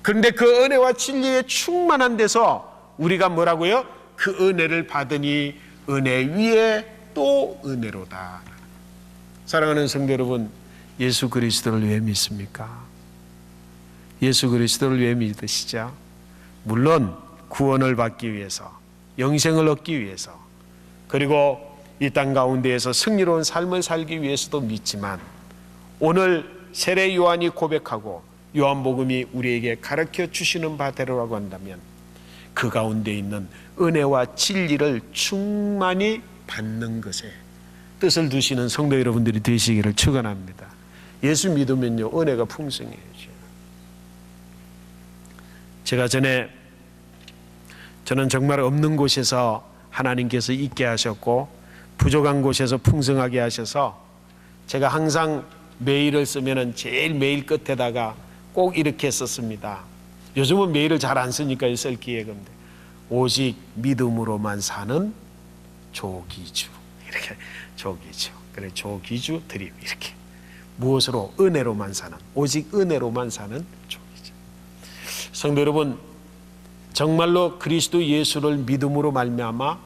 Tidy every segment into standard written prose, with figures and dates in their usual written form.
그런데 그 은혜와 진리에 충만한 데서 우리가 뭐라고요? 그 은혜를 받으니 은혜 위에 또 은혜로다. 사랑하는 성도 여러분, 예수 그리스도를 왜 믿습니까? 예수 그리스도를 왜 믿으시죠? 물론 구원을 받기 위해서, 영생을 얻기 위해서, 그리고 이 땅 가운데에서 승리로운 삶을 살기 위해서도 믿지만, 오늘 세례 요한이 고백하고 요한복음이 우리에게 가르쳐 주시는 바대로라고 한다면 그 가운데 있는 은혜와 진리를 충만히 받는 것에 뜻을 두시는 성도 여러분들이 되시기를 축원합니다. 예수 믿으면요, 은혜가 풍성해요. 제가 저는 정말 없는 곳에서 하나님께서 있게 하셨고 부족한 곳에서 풍성하게 하셔서 제가 항상 메일을 쓰면은 제일 메일 끝에다가 꼭 이렇게 썼습니다. 요즘은 메일을 잘 안 쓰니까 쓸 기회가 없는데, 오직 믿음으로만 사는 조기주, 이렇게 조기주, 그래 조기주 드림, 이렇게 무엇으로? 은혜로만 사는, 오직 은혜로만 사는 조기주. 성도 여러분, 정말로 그리스도 예수를 믿음으로 말미암아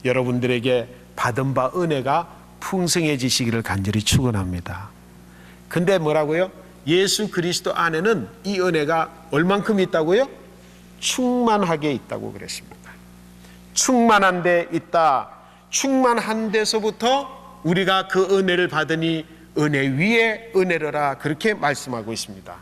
여러분들에게 받은 바 은혜가 풍성해지시기를 간절히 축원합니다. 근데 뭐라고요? 예수 그리스도 안에는 이 은혜가 얼만큼 있다고요? 충만하게 있다고 그랬습니다. 충만한 데 있다. 충만한 데서부터 우리가 그 은혜를 받으니 은혜 위에 은혜로라, 그렇게 말씀하고 있습니다.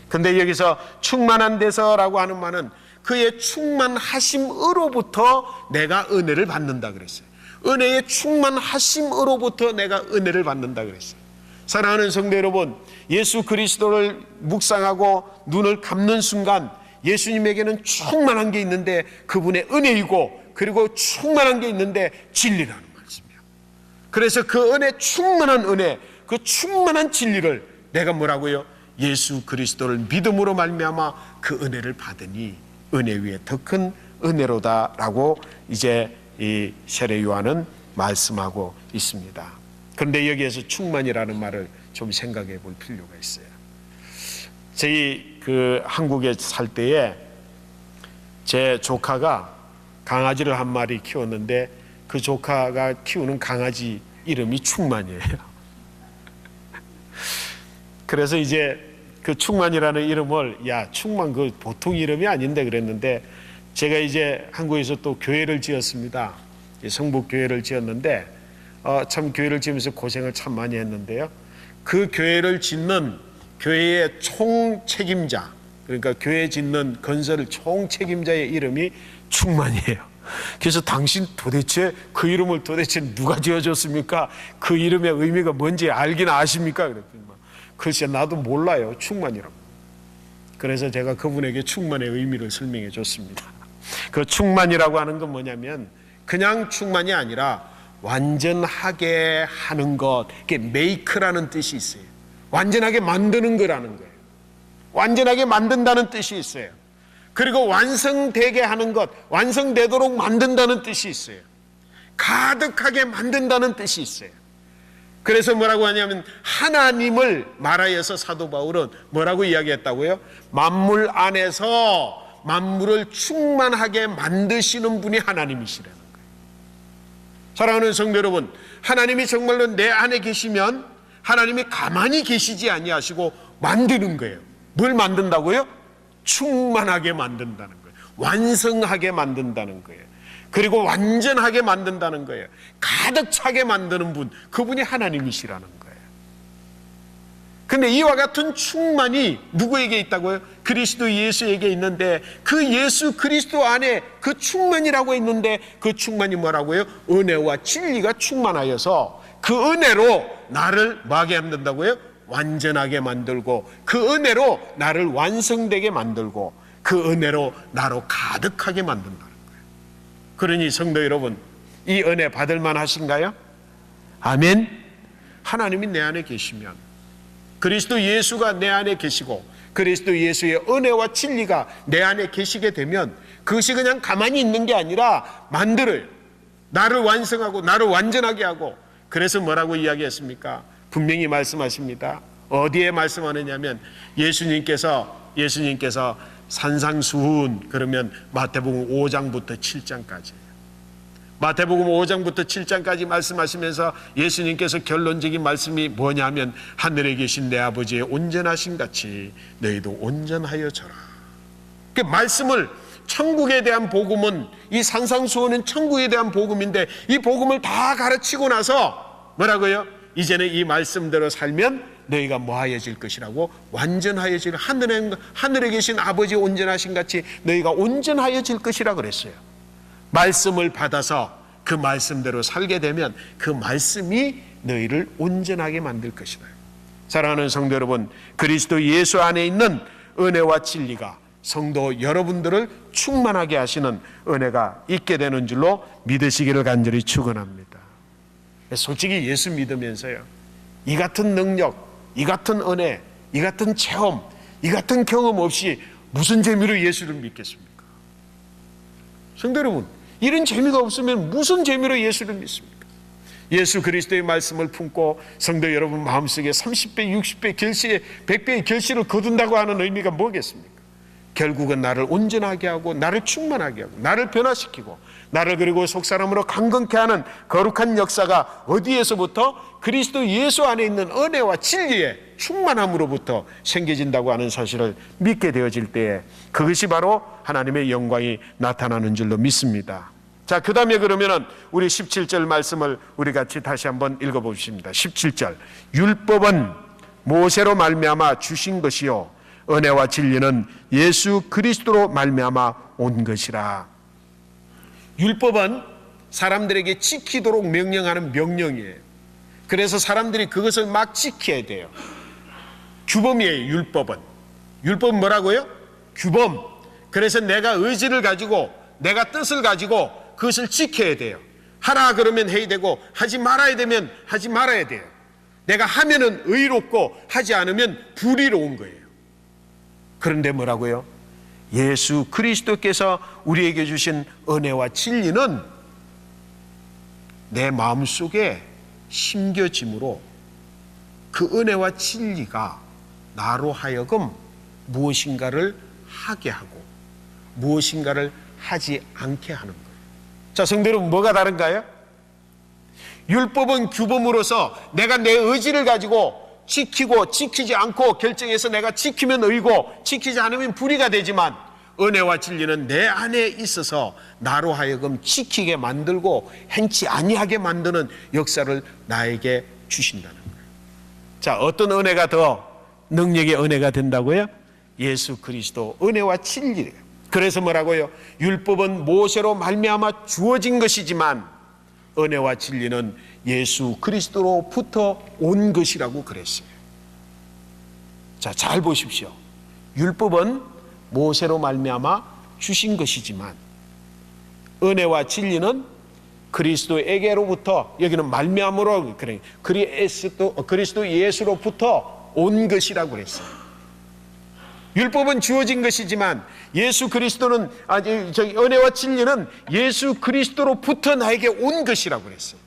근데 여기서 충만한 데서라고 하는 말은 그의 충만하심으로부터 내가 은혜를 받는다 그랬어요. 은혜의 충만하심으로부터 내가 은혜를 받는다 그랬어요. 사랑하는 성도 여러분, 예수 그리스도를 묵상하고 눈을 감는 순간 예수님에게는 충만한 게 있는데 그분의 은혜이고, 그리고 충만한 게 있는데 진리라는 말씀이에요. 그래서 그 은혜, 충만한 은혜, 그 충만한 진리를 내가 뭐라고요? 예수 그리스도를 믿음으로 말미암아 그 은혜를 받으니 은혜 위에 더 큰 은혜로다라고 이제 이 세례 요한은 말씀하고 있습니다. 그런데 여기에서 충만이라는 말을 좀 생각해 볼 필요가 있어요. 저희 한국에 살 때에 제 조카가 강아지를 한 마리 키웠는데 그 조카가 키우는 강아지 이름이 충만이에요. 그래서 이제 그 충만이라는 이름을, 야, 충만 그 보통 이름이 아닌데 그랬는데, 제가 이제 한국에서 또 교회를 지었습니다. 성북교회를 지었는데 참 교회를 지으면서 고생을 참 많이 했는데요, 그 교회를 짓는 교회의 총책임자, 그러니까 교회 짓는 건설 총책임자의 이름이 충만이에요. 그래서 당신 도대체 그 이름을 도대체 누가 지어줬습니까? 그 이름의 의미가 뭔지 알긴 아십니까? 그랬더니 글쎄 나도 몰라요, 충만이라고. 그래서 제가 그분에게 충만의 의미를 설명해 줬습니다. 그 충만이라고 하는 건 뭐냐면 그냥 충만이 아니라 완전하게 하는 것, 그게 make라는 뜻이 있어요. 완전하게 만드는 거라는 거예요. 완전하게 만든다는 뜻이 있어요. 그리고 완성되게 하는 것, 완성되도록 만든다는 뜻이 있어요. 가득하게 만든다는 뜻이 있어요. 그래서 뭐라고 하냐면 하나님을 말하여서 사도 바울은 뭐라고 이야기했다고요? 만물 안에서 만물을 충만하게 만드시는 분이 하나님이시라는 거예요. 사랑하는 성도 여러분, 하나님이 정말로 내 안에 계시면 하나님이 가만히 계시지 아니하시고 만드는 거예요. 뭘 만든다고요? 충만하게 만든다는 거예요. 완성하게 만든다는 거예요. 그리고 완전하게 만든다는 거예요. 가득 차게 만드는 분, 그분이 하나님이시라는 거예요. 근데 이와 같은 충만이 누구에게 있다고요? 그리스도 예수에게 있는데, 그 예수 그리스도 안에 그 충만이라고 있는데, 그 충만이 뭐라고요? 은혜와 진리가 충만하여서 그 은혜로 나를 뭐하게 만든다고요? 완전하게 만들고, 그 은혜로 나를 완성되게 만들고, 그 은혜로 나로 가득하게 만든다. 그러니 성도 여러분, 이 은혜 받을 만하신가요? 아멘. 하나님이 내 안에 계시면, 그리스도 예수가 내 안에 계시고 그리스도 예수의 은혜와 진리가 내 안에 계시게 되면 그것이 그냥 가만히 있는 게 아니라 만들어요. 나를 완성하고 나를 완전하게 하고. 그래서 뭐라고 이야기했습니까? 분명히 말씀하십니다. 어디에 말씀하느냐면 예수님께서 예수님께서 산상수훈 그러면 마태복음 5장부터 7장까지, 마태복음 5장부터 7장까지 말씀하시면서 예수님께서 결론적인 말씀이 뭐냐면 하늘에 계신 내 아버지의 온전하신 같이 너희도 온전하여 져라. 그 말씀을, 천국에 대한 복음은, 이 산상수훈은 천국에 대한 복음인데 이 복음을 다 가르치고 나서 뭐라고요? 이제는 이 말씀대로 살면 너희가 뭐하여질 것이라고? 완전하여질, 하늘에 계신 아버지 온전하신 같이 너희가 온전하여질 것이라 그랬어요. 말씀을 받아서 그 말씀대로 살게 되면 그 말씀이 너희를 온전하게 만들 것이다. 사랑하는 성도 여러분, 그리스도 예수 안에 있는 은혜와 진리가 성도 여러분들을 충만하게 하시는 은혜가 있게 되는 줄로 믿으시기를 간절히 축원합니다. 솔직히 예수 믿으면서요, 이 같은 능력, 이 같은 은혜, 이 같은 체험, 이 같은 경험 없이 무슨 재미로 예수를 믿겠습니까? 성도 여러분, 이런 재미가 없으면 무슨 재미로 예수를 믿습니까? 예수 그리스도의 말씀을 품고 성도 여러분 마음속에 30배, 60배 결실, 100배의 결실을 거둔다고 하는 의미가 뭐겠습니까? 결국은 나를 온전하게 하고 나를 충만하게 하고 나를 변화시키고 나를 그리고 속사람으로 강건케 하는 거룩한 역사가 어디에서부터? 그리스도 예수 안에 있는 은혜와 진리의 충만함으로부터 생겨진다고 하는 사실을 믿게 되어질 때에 그것이 바로 하나님의 영광이 나타나는 줄로 믿습니다. 자, 그 다음에 그러면은 우리 17절 말씀을 우리 같이 다시 한번 읽어보십니다. 17절, 율법은 모세로 말미암아 주신 것이요 은혜와 진리는 예수 그리스도로 말미암아 온 것이라. 율법은 사람들에게 지키도록 명령하는 명령이에요. 그래서 사람들이 그것을 막 지켜야 돼요. 규범이에요. 율법은 뭐라고요? 규범. 그래서 내가 의지를 가지고 내가 뜻을 가지고 그것을 지켜야 돼요. 하라 그러면 해야 되고 하지 말아야 되면 하지 말아야 돼요. 내가 하면은 의롭고 하지 않으면 불의로운 거예요. 그런데 뭐라고요? 예수 그리스도께서 우리에게 주신 은혜와 진리는 내 마음속에 심겨짐으로 그 은혜와 진리가 나로 하여금 무엇인가를 하게 하고 무엇인가를 하지 않게 하는 거예요. 자, 성도 여러분, 뭐가 다른가요? 율법은 규범으로서 내가 내 의지를 가지고 지키고 지키지 않고 결정해서 내가 지키면 의고 지키지 않으면 불의가 되지만 은혜와 진리는 내 안에 있어서 나로 하여금 지키게 만들고 행치 아니하게 만드는 역사를 나에게 주신다는 거예요. 자, 어떤 은혜가 더 능력의 은혜가 된다고요? 예수 그리스도 은혜와 진리예요. 그래서 뭐라고요? 율법은 모세로 말미암아 주어진 것이지만 은혜와 진리는 예수 그리스도로부터 온 것이라고 그랬어요. 자, 잘 보십시오. 율법은 모세로 말미암아 주신 것이지만 은혜와 진리는 그리스도에게로부터, 여기는 말미암으로 그래, 그리스도 예수로부터 온 것이라고 그랬어요. 율법은 주어진 것이지만 예수 그리스도는 은혜와 진리는 예수 그리스도로부터 나에게 온 것이라고 그랬어요.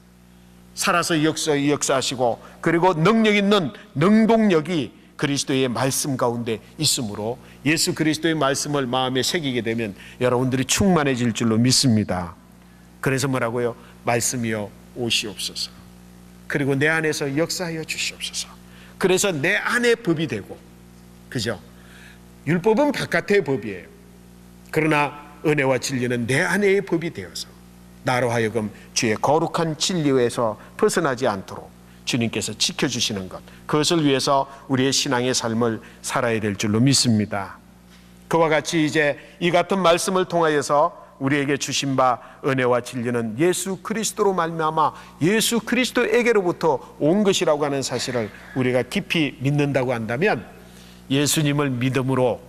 살아서 역사하시고 그리고 능력 있는 능동력이 그리스도의 말씀 가운데 있으므로 예수 그리스도의 말씀을 마음에 새기게 되면 여러분들이 충만해질 줄로 믿습니다. 그래서 뭐라고요? 말씀이여 오시옵소서. 그리고 내 안에서 역사하여 주시옵소서. 그래서 내 안에 법이 되고, 그죠? 율법은 바깥의 법이에요. 그러나 은혜와 진리는 내 안의 법이 되어서 나로 하여금 주의 거룩한 진리에서 벗어나지 않도록 주님께서 지켜주시는 것, 그것을 위해서 우리의 신앙의 삶을 살아야 될 줄로 믿습니다. 그와 같이 이제 이 같은 말씀을 통하여서 우리에게 주신 바 은혜와 진리는 예수 그리스도로 말미암아 예수 그리스도에게로부터 온 것이라고 하는 사실을 우리가 깊이 믿는다고 한다면 예수님을 믿음으로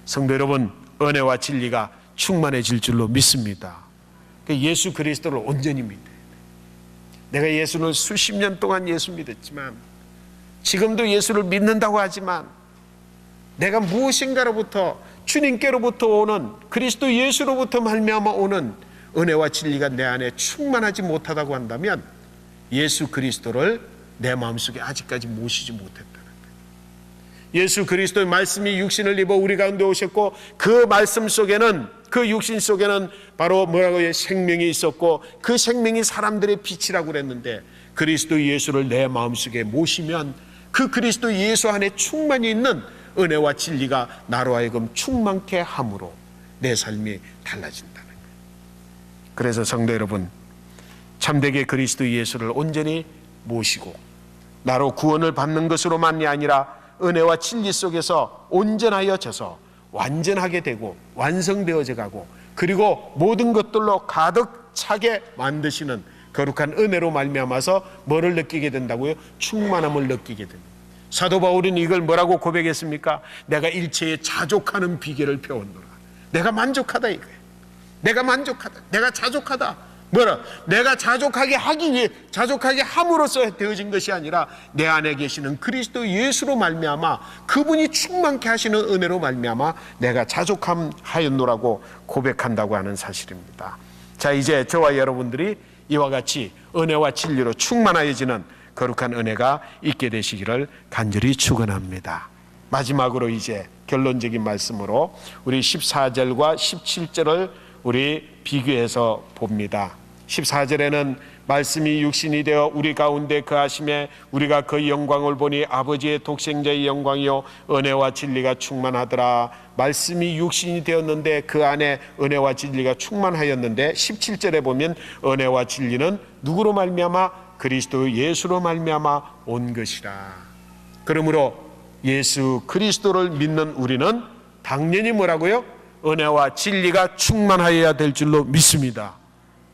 성도 여러분 은혜와 진리가 충만해질 줄로 믿습니다. 예수 그리스도를 온전히 믿어야 돼. 내가 예수를 수십 년 동안 예수 믿었지만 지금도 예수를 믿는다고 하지만 내가 무엇인가로부터 주님께로부터 오는 그리스도 예수로부터 말미암아 오는 은혜와 진리가 내 안에 충만하지 못하다고 한다면 예수 그리스도를 내 마음속에 아직까지 모시지 못했다는 거예요. 예수 그리스도의 말씀이 육신을 입어 우리 가운데 오셨고, 그 말씀 속에는, 그 육신 속에는 바로 뭐라고요? 생명이 있었고, 그 생명이 사람들의 빛이라고 그랬는데, 그리스도 예수를 내 마음속에 모시면 그 그리스도 예수 안에 충만히 있는 은혜와 진리가 나로 하여금 충만케 함으로 내 삶이 달라진다는 거예요. 그래서 성도 여러분, 참되게 그리스도 예수를 온전히 모시고 나로 구원을 받는 것으로만이 아니라 은혜와 진리 속에서 온전하여져서 완전하게 되고 완성되어져 가고, 그리고 모든 것들로 가득 차게 만드시는 거룩한 은혜로 말미암아서 뭐를 느끼게 된다고요? 충만함을 느끼게 됩니다. 사도 바울은 이걸 뭐라고 고백했습니까? 내가 일체에 자족하는 비결을 배웠노라. 내가 만족하다 이거예요. 내가 만족하다. 내가 자족하다. 뭐라? 내가 자족하게 하기 위해, 자족하게 함으로써 되어진 것이 아니라 내 안에 계시는 그리스도 예수로 말미암아, 그분이 충만케 하시는 은혜로 말미암아 내가 자족하였노라고 고백한다고 하는 사실입니다. 자, 이제 저와 여러분들이 이와 같이 은혜와 진리로 충만하여지는 거룩한 은혜가 있게 되시기를 간절히 축원합니다. 마지막으로 이제 결론적인 말씀으로 우리 14절과 17절을 우리 비교해서 봅니다. 14절에는 말씀이 육신이 되어 우리 가운데 거하심에 우리가 그 영광을 보니 아버지의 독생자의 영광이요 은혜와 진리가 충만하더라. 말씀이 육신이 되었는데 그 안에 은혜와 진리가 충만하였는데, 17절에 보면 은혜와 진리는 누구로 말미암아? 그리스도 예수로 말미암아 온 것이라. 그러므로 예수 그리스도를 믿는 우리는 당연히 뭐라고요? 은혜와 진리가 충만하여야 될 줄로 믿습니다.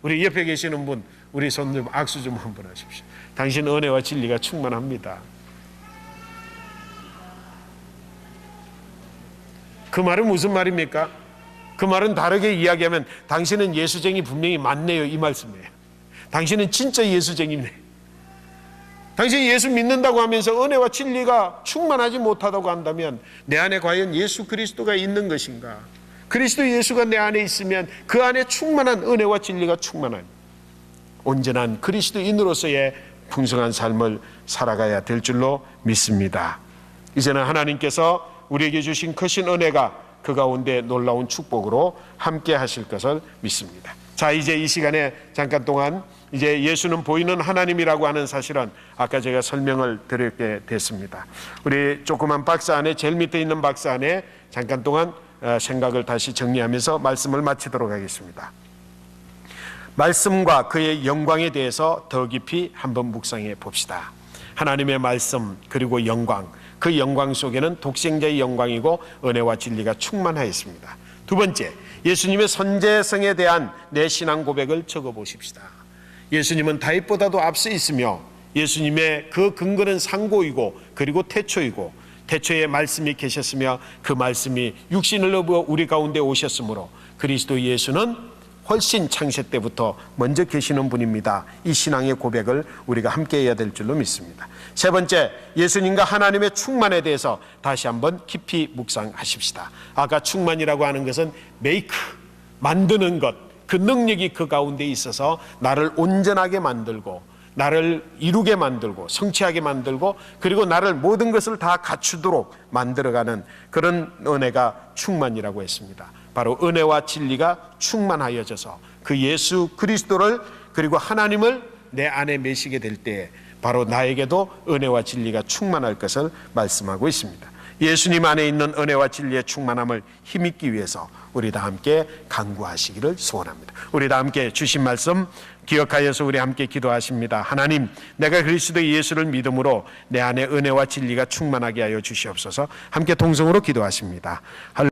우리 옆에 계시는 분, 우리 손 좀 악수 좀 한번 하십시오. 당신 은혜와 진리가 충만합니다. 그 말은 무슨 말입니까? 그 말은 다르게 이야기하면 당신은 예수쟁이 분명히 맞네요, 이 말씀이에요. 당신은 진짜 예수쟁이네. 당신이 예수 믿는다고 하면서 은혜와 진리가 충만하지 못하다고 한다면 내 안에 과연 예수 그리스도가 있는 것인가? 그리스도 예수가 내 안에 있으면 그 안에 충만한 은혜와 진리가 충만한 온전한 그리스도인으로서의 풍성한 삶을 살아가야 될 줄로 믿습니다. 이제는 하나님께서 우리에게 주신 크신 은혜가 그 가운데 놀라운 축복으로 함께 하실 것을 믿습니다. 자, 이제 이 시간에 잠깐 동안 이제 예수는 보이는 하나님이라고 하는 사실은 아까 제가 설명을 드리게 됐습니다. 우리 조그만 박스 안에, 제일 밑에 있는 박스 안에 잠깐 동안 생각을 다시 정리하면서 말씀을 마치도록 하겠습니다. 말씀과 그의 영광에 대해서 더 깊이 한번 묵상해 봅시다. 하나님의 말씀 그리고 영광, 그 영광 속에는 독생자의 영광이고 은혜와 진리가 충만하였습니다. 두 번째, 예수님의 선제성에 대한 내 신앙 고백을 적어 보십시다. 예수님은 다윗보다도 앞서 있으며 예수님의 그 근거는 상고이고 그리고 태초이고, 태초에 말씀이 계셨으며 그 말씀이 육신을 입어 우리 가운데 오셨으므로 그리스도 예수는 훨씬 창세 때부터 먼저 계시는 분입니다. 이 신앙의 고백을 우리가 함께 해야 될 줄로 믿습니다. 세 번째, 예수님과 하나님의 충만에 대해서 다시 한번 깊이 묵상하십시다. 아까 충만이라고 하는 것은 메이크, 만드는 것, 그 능력이 그 가운데 있어서 나를 온전하게 만들고 나를 이루게 만들고 성취하게 만들고 그리고 나를 모든 것을 다 갖추도록 만들어가는 그런 은혜가 충만이라고 했습니다. 바로 은혜와 진리가 충만하여져서 그 예수 그리스도를 그리고 하나님을 내 안에 메시게 될 때에 바로 나에게도 은혜와 진리가 충만할 것을 말씀하고 있습니다. 예수님 안에 있는 은혜와 진리의 충만함을 힘입기 위해서 우리 다 함께 간구하시기를 소원합니다. 우리 다 함께 주신 말씀 기억하여서 우리 함께 기도하십니다. 하나님, 내가 그리스도 예수를 믿음으로 내 안에 은혜와 진리가 충만하게 하여 주시옵소서. 함께 동성으로 기도하십니다.